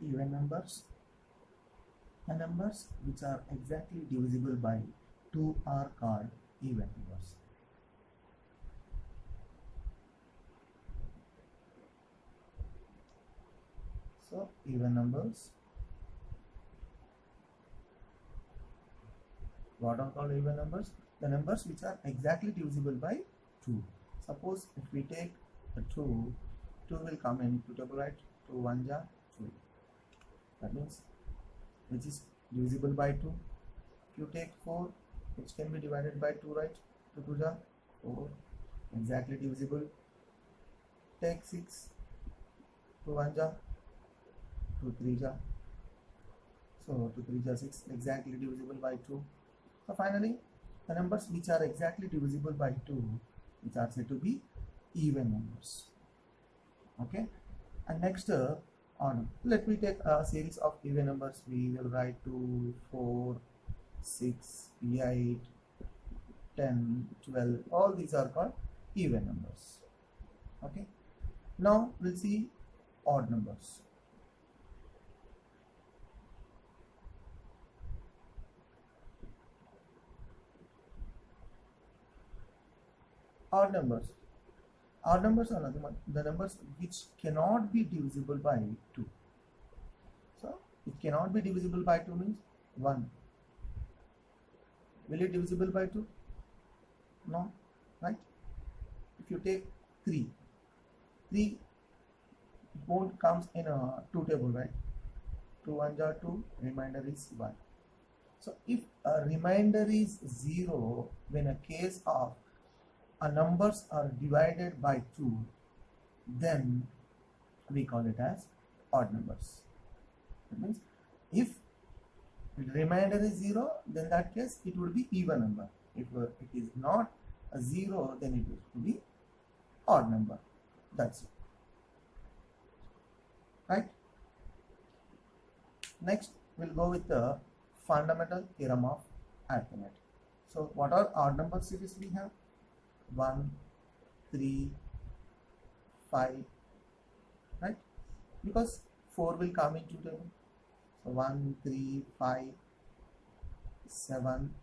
even numbers. The numbers which are exactly divisible by 2 are called even numbers. So even numbers, what are called even numbers? The numbers which are exactly divisible by 2. Suppose if we take a 2, 2 will come in 2 table, right? 2 1 ja 2. That means which is divisible by 2. If you take 4, which can be divided by 2, right? 2 2 ja 4, exactly divisible. Take 6, 2 1 ja 2 3 ja, so 2 3 ja 6, exactly divisible by 2. So finally the numbers which are exactly divisible by 2, which are said to be even numbers. Okay, and next on, let me take a series of even numbers. We will write 2 4 6 8 10 12, all these are called even numbers. Okay, now we'll see odd numbers. Odd numbers, odd numbers are nothing but the numbers which cannot be divisible by 2. So it cannot be divisible by 2 means 1. Will it divisible by 2? No, right? If you take 3, 3 won't comes in a 2 table, right? 2 1 ja 2, remainder is 1. So if a remainder is 0, when a case of a numbers are divided by 2, then we call it as odd numbers. That means if remainder is 0, then that case it would be even number. If it is not a 0, then it would be odd number. That's it. Right? Next, we'll go with the fundamental theorem of arithmetic. So what are odd number series we have? 1, 3, 5, right? Because 4 will come into table. So 1, 3, 5, 7,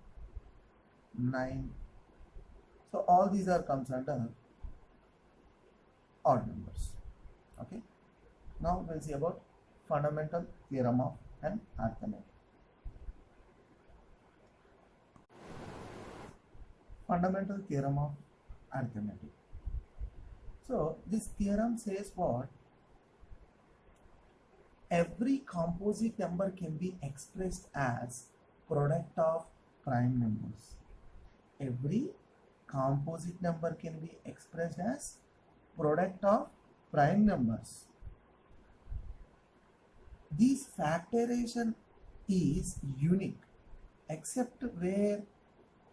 9. So all these are comes under odd numbers. Okay. Now we'll see about fundamental theorem of an arithmetic. Fundamental theorem of arithmetic. So this theorem says what? Every composite number can be expressed as product of prime numbers. Every composite number can be expressed as product of prime numbers. This factorization is unique except where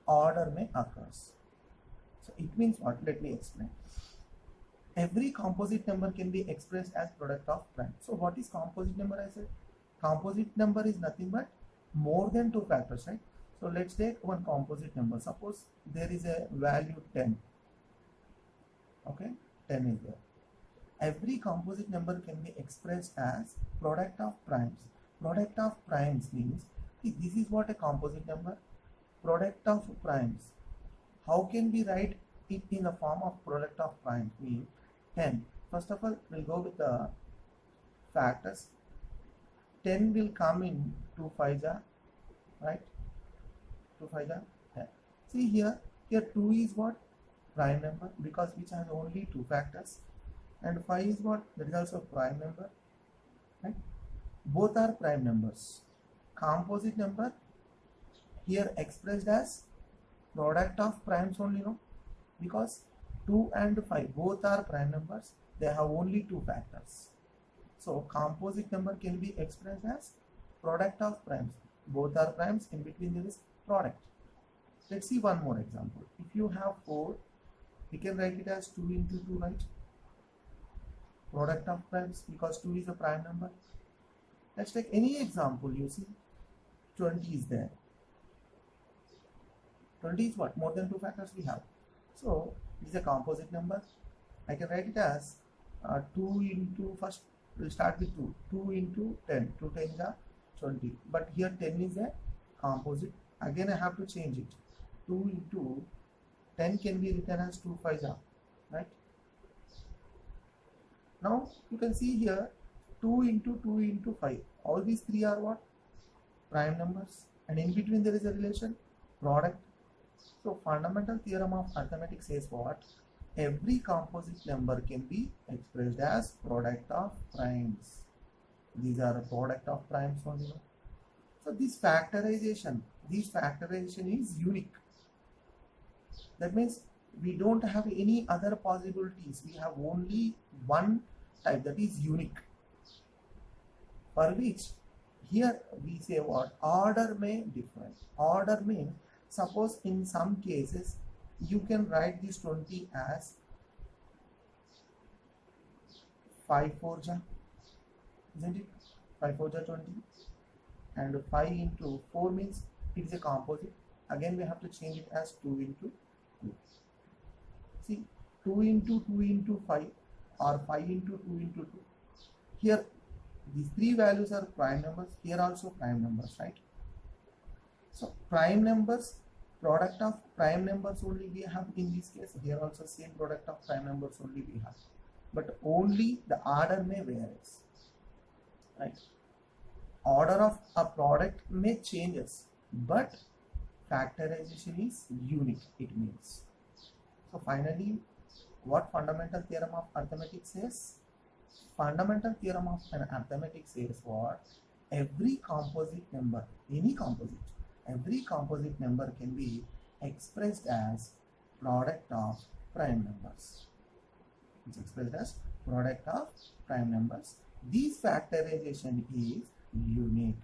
order may occur. So it means what? Let me explain. Every composite number can be expressed as product of prime. So what is composite number? I said composite number is nothing but more than 2 factors, right? So let's take one composite number. Suppose there is a value 10. Okay, 10 is there. Every composite number can be expressed as product of primes. Product of primes means, see, this is what a composite number, product of primes. How can we write it in the form of product of primes? Means 10. First of all, we'll go with the factors. 10 will come in 2 5 ja, right? 2 5 ja 10. See here 2 is what? Prime number, because which has only 2 factors. And 5 is what? That is also prime number, right? Both are prime numbers. Composite number here expressed as product of primes only, no? Because 2 and 5 both are prime numbers, they have only 2 factors. So composite number can be expressed as product of primes. Both are primes, in between there is product. Let's see one more example. If you have 4, we can write it as 2 into 2, right? Product of primes, because 2 is a prime number. Let's take any example. You see 20 is there. 20 is what? More than 2 factors we have. So it is a composite number. I can write it as 2 into first we'll start with 2. 2 into 10. 2 10s are 20. But here 10 is a composite. Again I have to change it. 2 into 10 can be written as 2 5s are, right? Now you can see here 2 into 2 into 5. All these three are what? Prime numbers. And in between there is a relation, product. So fundamental theorem of arithmetic says what? Every composite number can be expressed as product of primes. These are a product of primes only. So this factorization is unique. That means we don't have any other possibilities. We have only one type, that is unique. For which here we say what? Order may differ. Order means, suppose in some cases you can write this 20 as 5 4 ja, isn't it? 5 4 ja 20, and 5 into 4 means it is a composite. Again we have to change it as 2 into 2. See, 2 into 2 into 5 or 5 into 2 into 2. Here these three values are prime numbers. Here also prime numbers, right? So prime numbers, product of prime numbers only we have in this case. Here also same product of prime numbers only we have, but only the order may varies, right? Order of a product may changes, but factorization is unique, it means. So finally, what fundamental theorem of arithmetic says? Fundamental theorem of an arithmetic says what? Every composite number, every composite number can be expressed as product of prime numbers. It's expressed as product of prime numbers. This factorization is unique,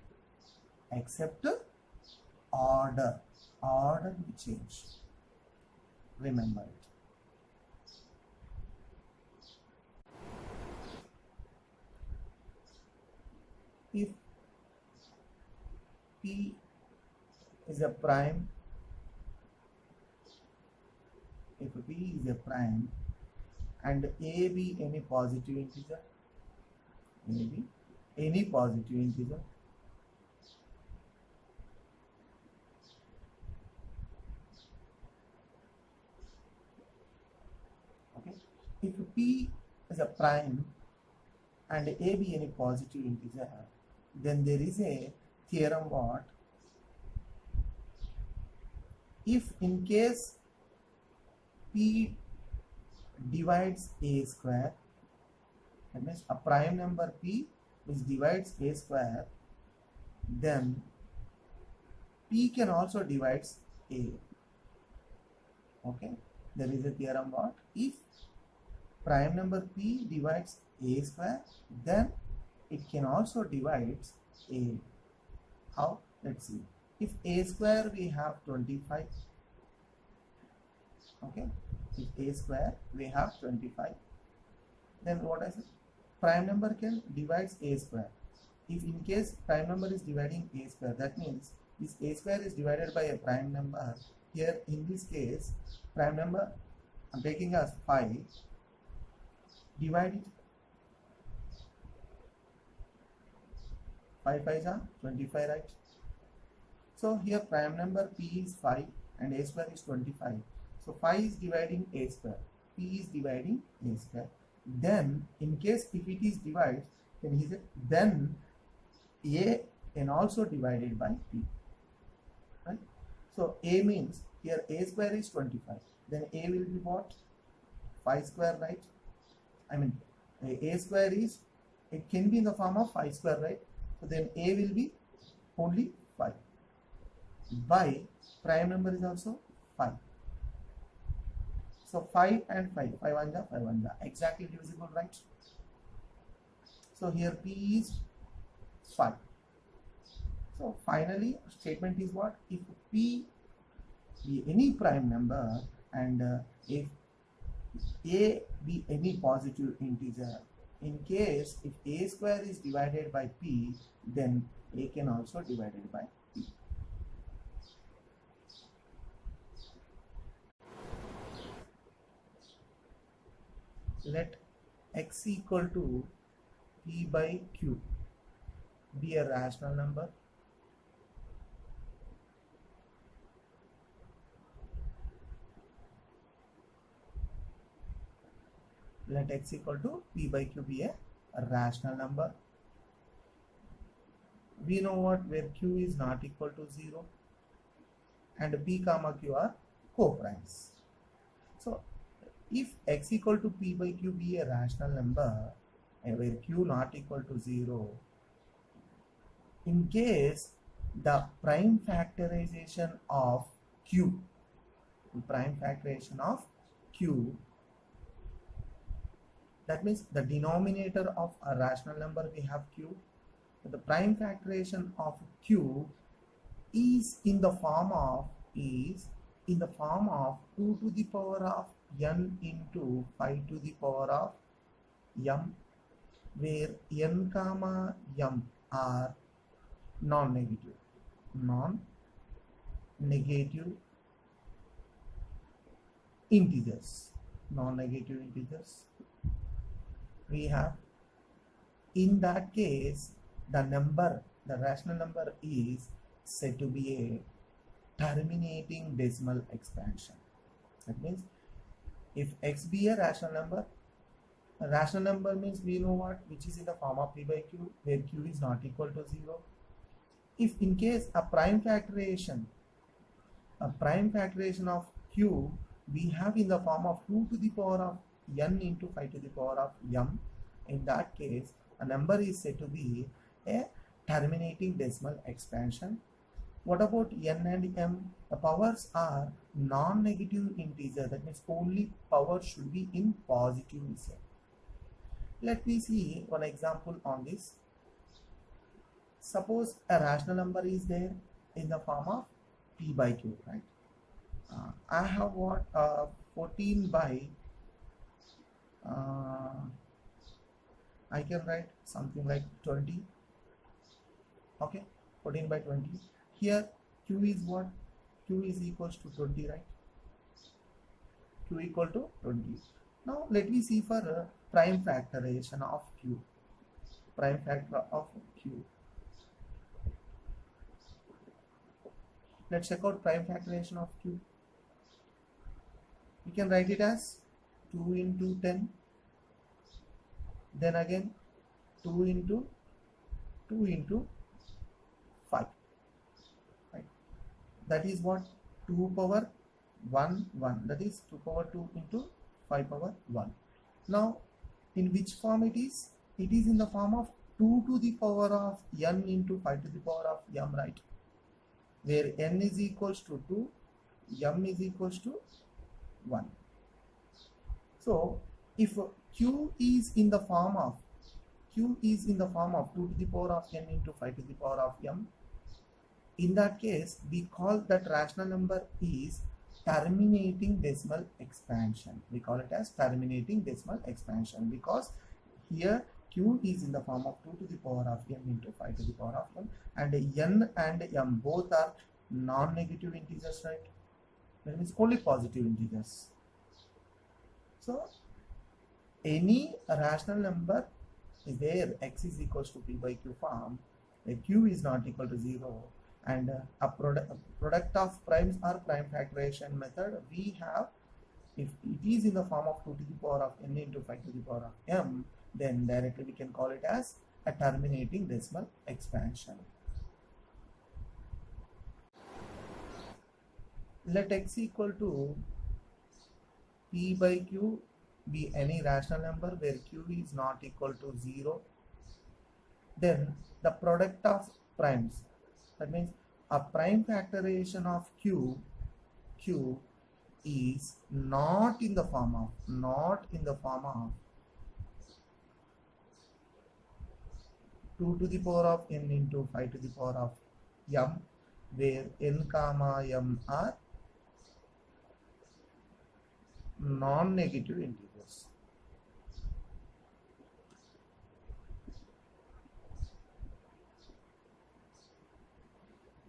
except order. Order will change. Remember it. If P is a prime, if P is a prime and A be any positive integer, A be any positive integer, okay, if P is a prime and A be any positive integer, then there is a theorem what? If in case P divides A square, that means a prime number P which divides A square, then P can also divide A. Okay, there is a theorem what? If prime number P divides A square, then it can also divide A. How? Let's see. If A square we have 25, okay, if A square we have 25, then what I said? Prime number can divide A square. If in case prime number is dividing A square, that means this A square is divided by a prime number. Here in this case, prime number I'm taking as 5, divide it. 5 5s are 25, right? So here prime number P is 5 and A square is 25. So 5 is dividing A square, P is dividing A square. Then in case if it is divided, then he said then A can also divided by P, right? So A means here A square is 25, then A will be what? 5 square, right? I mean A square is, it can be in the form of 5 square, right? So then A will be only 5 by prime number is also 5. So 5 and 5, 5 1 ja, 5 1 ja, exactly divisible, right? So here P is 5. So finally statement is what? If P be any prime number and if A be any positive integer, in case if A square is divided by P, then A can also divided by P. Let x equal to p by q be a rational number, let x equal to p by q be a rational number. We know what, where q is not equal to 0 and p comma q are co-primes. So if x equal to p by q be a rational number and where q not equal to 0, in case the prime factorization of q, that means the denominator of a rational number we have q, the prime factorization of q is in the form of 2 to the power of n into 5 to the power of m, where n comma m are non-negative integers. We have, in that case, the rational number is said to be a terminating decimal expansion. That means if x be a rational number means we know what, which is in the form of p by q, where q is not equal to 0. If in case a prime factorization of q we have in the form of 2 to the power of n into 5 to the power of m, in that case a number is said to be a terminating decimal expansion. What about n and m? The powers are non-negative integer, that means only power should be in positive set. Let me see one example on this. Suppose a rational number is there in the form of p by q, right? I have what, 14 by I can write something like 20. Okay, 14 by 20. Here q is what? Q is equals to 20, right? Q equal to 20. Now let me see for prime factorization of q. Prime factor of q. Let's check out prime factorization of q. We can write it as 2 into 10, then again 2 into 5, right? That is what, 2 power 1, that is 2 power 2 into 5 power 1. Now in which form it is? It is in the form of 2 to the power of n into 5 to the power of m, right? Where n is equals to 2, m is equals to 1. So if q is in the form of 2 to the power of n into 5 to the power of m, in that case we call that rational number is terminating decimal expansion. We call it as terminating decimal expansion because here q is in the form of 2 to the power of n into 5 to the power of m, and n and m both are non-negative integers, right? That means only positive integers. So any rational number is there, x is equals to p by q form, q is not equal to 0, and a product of primes or prime factorization method we have, if it is in the form of 2 to the power of n into 5 to the power of m, then directly we can call it as a terminating decimal expansion. Let x equal to p by q be any rational number where q is not equal to 0. Then the product of primes, that means a prime factorization of q is not in the form of 2 to the power of n into 5 to the power of m, where n comma m are non-negative integers.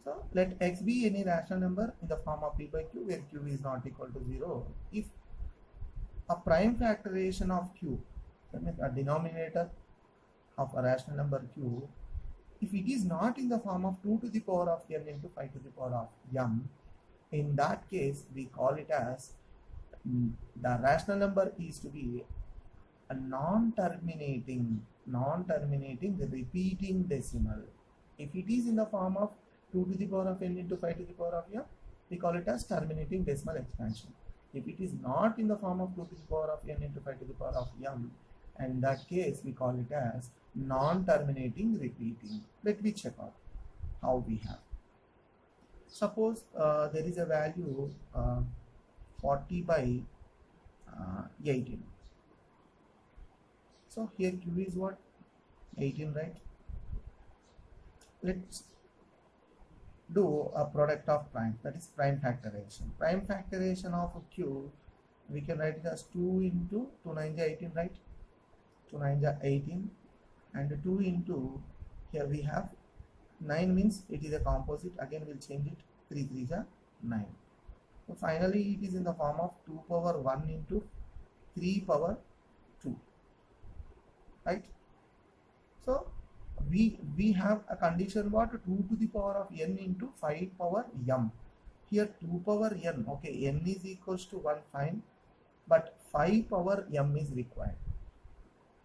So let x be any rational number in the form of p by q where q is not equal to 0. If a prime factorization of q, that means a denominator of a rational number q, if it is not in the form of 2 to the power of n into 5 to the power of m, in that case we call it as the rational number is to be a non-terminating repeating decimal. If it is in the form of 2 to the power of n into 5 to the power of m, we call it as terminating decimal expansion. If it is not in the form of 2 to the power of n into 5 to the power of m, and in that case we call it as non-terminating repeating. Let me check out how we have. Suppose there is a value 40 by 18. So here q is what? 18, right? Let's do a product of prime, that is prime factorization. Prime factorization of q, we can write it as 2 into 2 9 is 18, right? 2 9 is 18, and 2 into, here we have 9 means it is a composite, again we'll change it, 3 3 is 9. So finally it is in the form of 2 power 1 into 3 power 2, right? So we have a condition what? 2 to the power of n into 5 power m. Here 2 power n, okay, n is equals to 1, fine, but 5 power m is required.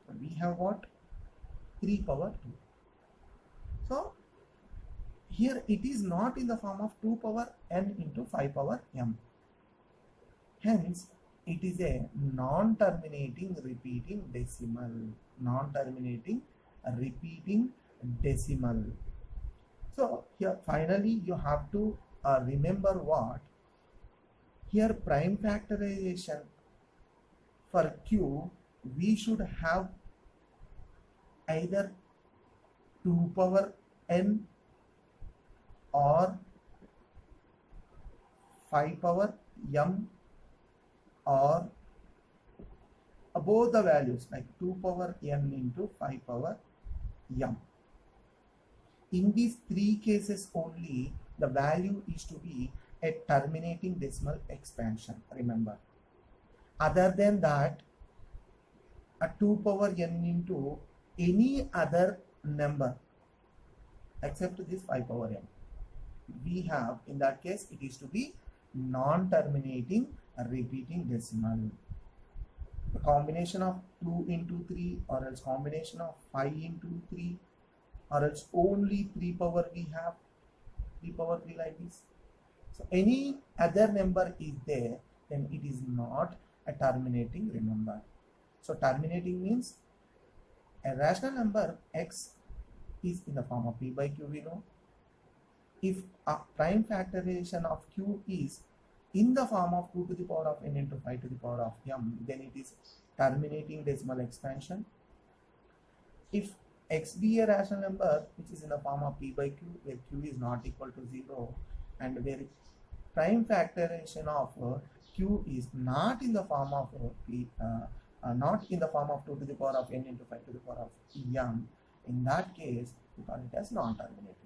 So we have what? 3 power 2. So here it is not in the form of 2 power n into 5 power m. Hence it is a non-terminating repeating decimal. Non-terminating repeating decimal. So here finally you have to remember what? Here prime factorization for q, we should have either 2 power n or 5 power m, or both the values like 2 power n into 5 power m. In these 3 cases only, the value is to be a terminating decimal expansion, remember. Other than that, a 2 power n into any other number except this 5 power m, we have, in that case it is to be non-terminating repeating decimal. The combination of 2 into 3, or else combination of 5 into 3, or else only 3 power we have, 3 power 3 like this. So any other number is there, then it is not a terminating, remember. So terminating means a rational number x is in the form of p by q, we know. If a prime factorization of q is in the form of 2 to the power of n into 5 to the power of m, then it is terminating decimal expansion. If x be a rational number which is in the form of p by q, where q is not equal to 0, and where prime factorization of q is not in the form of not in the form of 2 to the power of n into 5 to the power of m, in that case we call it as non-terminating.